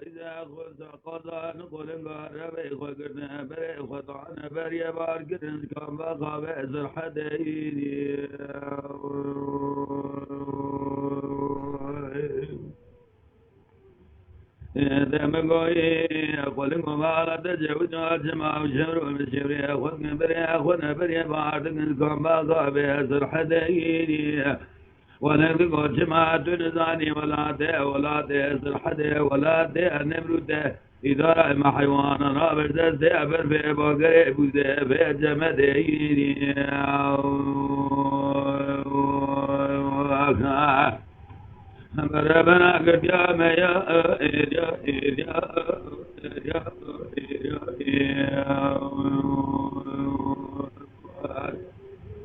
إذا خذ قضاء نقول ربي خذنا بري خطعنا بري باركن كم بقى بأزر حديني إذا ما قوي أقول لكم على تجاوز الجماعة وشهر المشوري أخذنا بري باركن كم بقى بأزر حديني ولا تقول جماعة نزاني ولا تأسر حدا ولا تأنبرده إذا ما حيوان رابر تأبر في بقريب في جمديني ربنا قد يا ما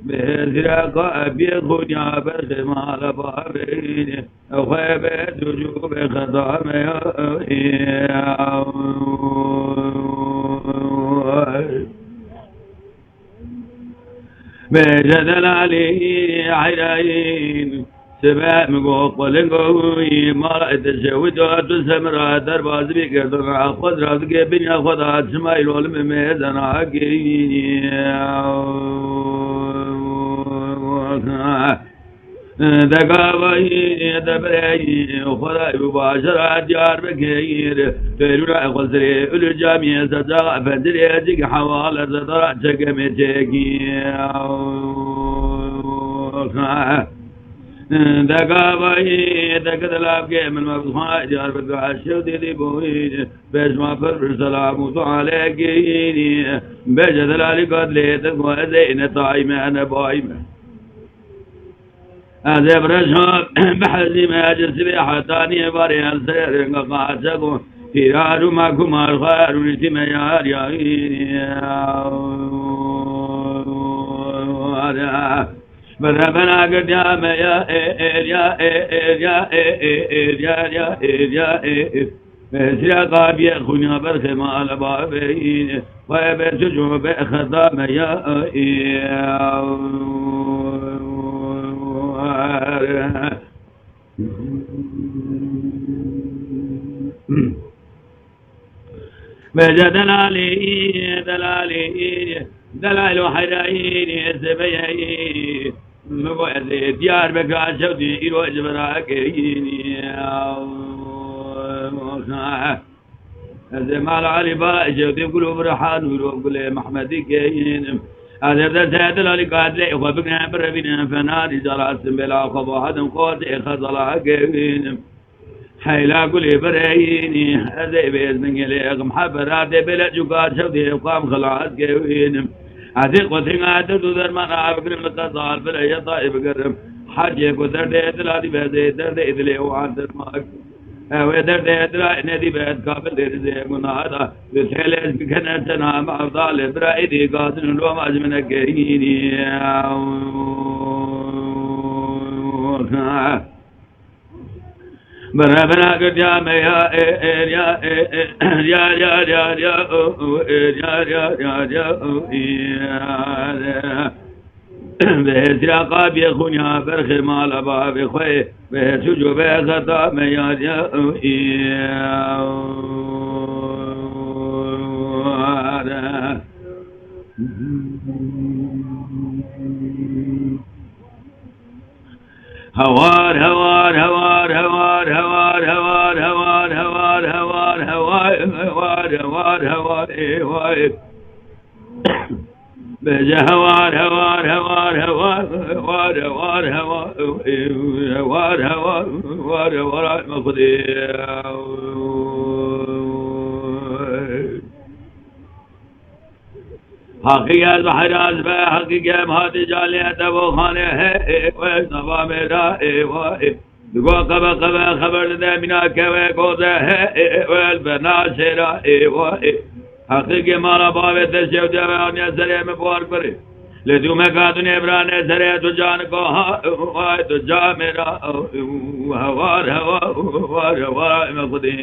بهذا قابي خنيا بسمال بابين وخيبت وجوب خضام بجدل عليه عينين سبع مقوقل قوي ما رأيت الشويتات سمرا درباز بكردنا خض رازق بنيا خضات سمايل والمميزن عقيني دقاوي دبري وخلاي مباشرة جار بكير تيرونا خسري الجامية ستاق فندري أجيك حوالة سترى تكمتكي دقاوي دقدلاب كيم المبخاء جار بكا الشوتي دي بوين بيش ما فرر سلام وطعاليكيني بجدلالي قد ليتك وزين طايمة أنا بايمة هذا برشام بحزم أجل حتاني بري السير قاعدكم فرار معكم الخير ونتم يا رياين بربنا قد يا ما يا مسيا قابي خنيا برخم على بابين ويبت جوب خضام يا دلالي دلال حرايين سبيعين مبعد ديار بكا شوتي إروج براكيني زمال علي باء شوتي قلوب رحان وروب قلي محمدي كين هذا سيد الله قاد لي وبقنا بربنا فنادي جرات بلا خبا هدم قوتي خزلا كين حيلا قلي بريني هذا بإذن الله محبرات بلا جوكات شوتي قام خلاص كين هذه قوتي عادة تدر ما نعرفين القصال بلا يطائب قرم حاجة قدر ديت لا دي بهذه در ديت لي وعند الماك ودر ديت لا ندي بهذ قابل ديت من هذا بالحيل كنا سنا مع ظالم برائدي قاتل لو ما أجمنا كيني برابنا قد يا ما يا يا يا يا يا يا يا بهذا قاب يخون يا برخ مال باب خوي بهسجو بخطا ما يا هوار هوار هوار هوار هوار هوار هوار هوار هوار هوار هوار هوار هوار بجا هوار هوار هوار هوار هوار هوار هوار هوار هوار هوار مقدي حقیقت بحر از به حقیقت مهات جالیت و خانه ہے وصفا میرا دگو قبا خبر ده منا که کوزه ہے والبنا شرا حقیقت مارا باوی تشیو جاوه آنیا سره میں پوار کرے لیتو میں کاتون ابران سره تو جان کو ہاں تو جا میرا ہوار ہوار ہوار مقدی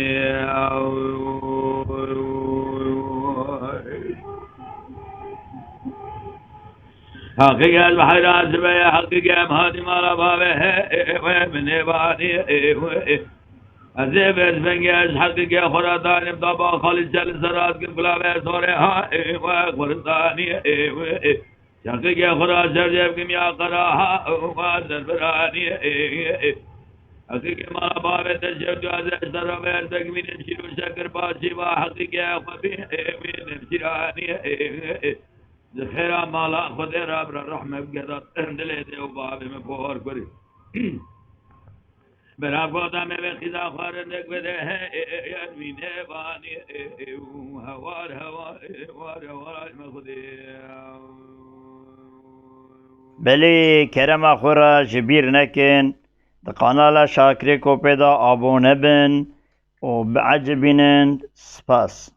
حقیقت بحر عزبه حقیقت مهادی مارا باوه ہے من بانی الزبد فنجاش حقك يا خراتان بطبع خالد جل سرات كل بلا سوري هاي واخبر ثاني حقك يا خرات جرجب يا قراها وما براني حقك ما باب تجد هذا سر بير تكمين شيل شكر باشي وحقك يا خبي من شراني ذخيرة مالا خذ رب الرحمة بقدر دلته وباب مفور كري برا فوتا میں خدا خارندک بده یادمینه بانی هوار هوار هوار هوار مخدی بلی کرم خورا جبیر نکن ده قنال شاکری کو پیدا آبونه بن و بعجبینند سپاس